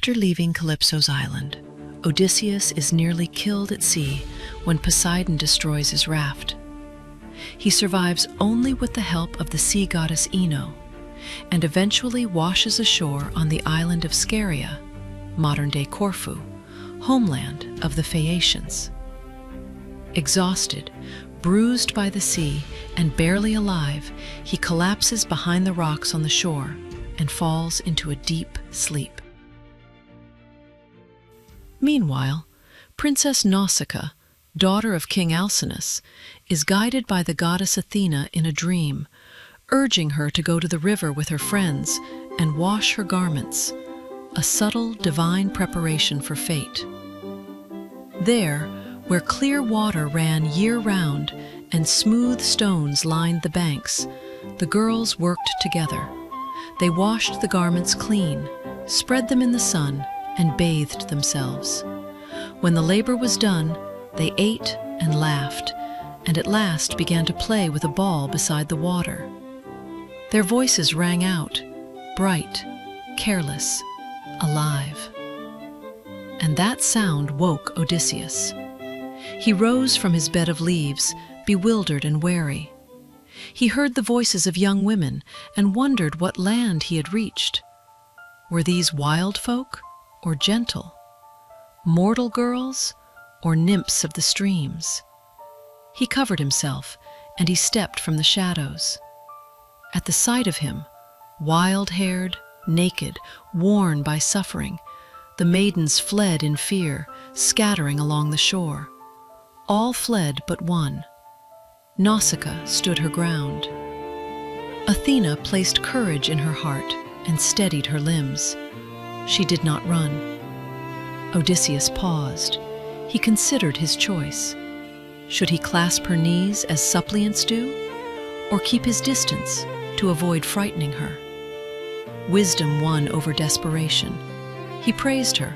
After leaving Calypso's island, Odysseus is nearly killed at sea when Poseidon destroys his raft. He survives only with the help of the sea goddess Ino, and eventually washes ashore on the island of Scheria, modern-day Corfu, homeland of the Phaeacians. Exhausted, bruised by the sea, and barely alive, he collapses behind the rocks on the shore and falls into a deep sleep. Meanwhile, Princess Nausicaa, daughter of King Alcinous, is guided by the goddess Athena in a dream, urging her to go to the river with her friends and wash her garments, a subtle divine preparation for fate. There, where clear water ran year-round and smooth stones lined the banks, the girls worked together. They washed the garments clean, spread them in the sun, and bathed themselves. When the labor was done, they ate and laughed, and at last began to play with a ball beside the water. Their voices rang out, bright, careless, alive. And that sound woke Odysseus. He rose from his bed of leaves, bewildered and wary. He heard the voices of young women and wondered what land he had reached. Were these wild folk or gentle? Mortal girls or nymphs of the streams? He covered himself, and he stepped from the shadows. At the sight of him, wild-haired, naked, worn by suffering, the maidens fled in fear, scattering along the shore. All fled but one. Nausicaa stood her ground. Athena placed courage in her heart and steadied her limbs. She did not run. Odysseus paused. He considered his choice. Should he clasp her knees as suppliants do, or keep his distance to avoid frightening her? Wisdom won over desperation. He praised her,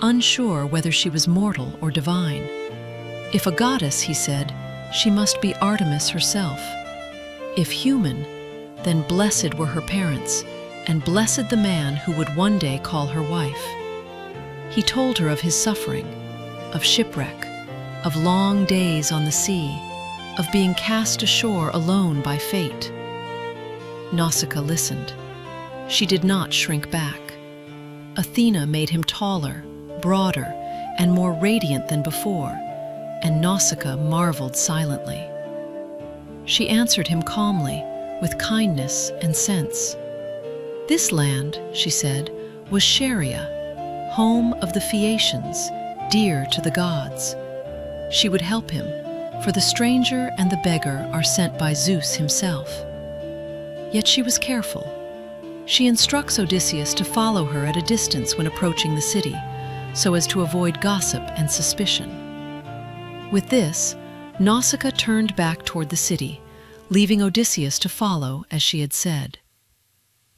unsure whether she was mortal or divine. If a goddess, he said, she must be Artemis herself. If human, then blessed were her parents, and blessed the man who would one day call her wife. He told her of his suffering, of shipwreck, of long days on the sea, of being cast ashore alone by fate. Nausicaa listened. She did not shrink back. Athena made him taller, broader, and more radiant than before, and Nausicaa marveled silently. She answered him calmly, with kindness and sense. This land, she said, was Scheria, home of the Phaeacians, dear to the gods. She would help him, for the stranger and the beggar are sent by Zeus himself. Yet she was careful. She instructs Odysseus to follow her at a distance when approaching the city, so as to avoid gossip and suspicion. With this, Nausicaa turned back toward the city, leaving Odysseus to follow as she had said.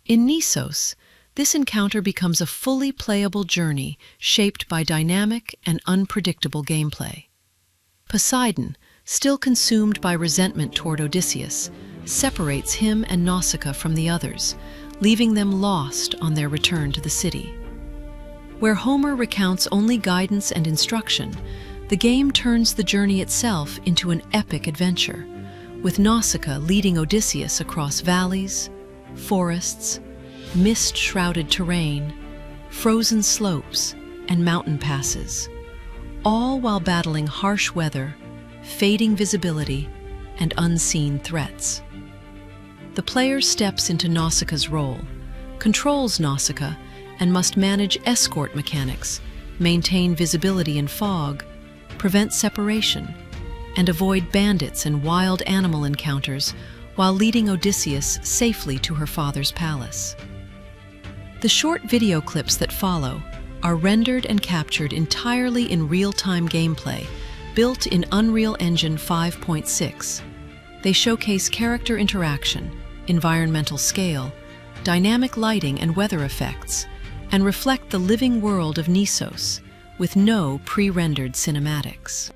In Nesos, this encounter becomes a fully playable journey shaped by dynamic and unpredictable gameplay. Poseidon, still consumed by resentment toward Odysseus, separates him and Nausicaa from the others, leaving them lost on their return to the city. Where Homer recounts only guidance and instruction, the game turns the journey itself into an epic adventure, with Nausicaa leading Odysseus across valleys, forests, mist-shrouded terrain, frozen slopes, and mountain passes, all while battling harsh weather, fading visibility, and unseen threats. The player steps into Nausicaa's role, controls Nausicaa, and must manage escort mechanics, maintain visibility in fog, prevent separation, and avoid bandits and wild animal encounters while leading Odysseus safely to her father's palace. The short video clips that follow are rendered and captured entirely in real-time gameplay, built in Unreal Engine 5.6. They showcase character interaction, environmental scale, dynamic lighting and weather effects, and reflect the living world of Nesos, with no pre-rendered cinematics.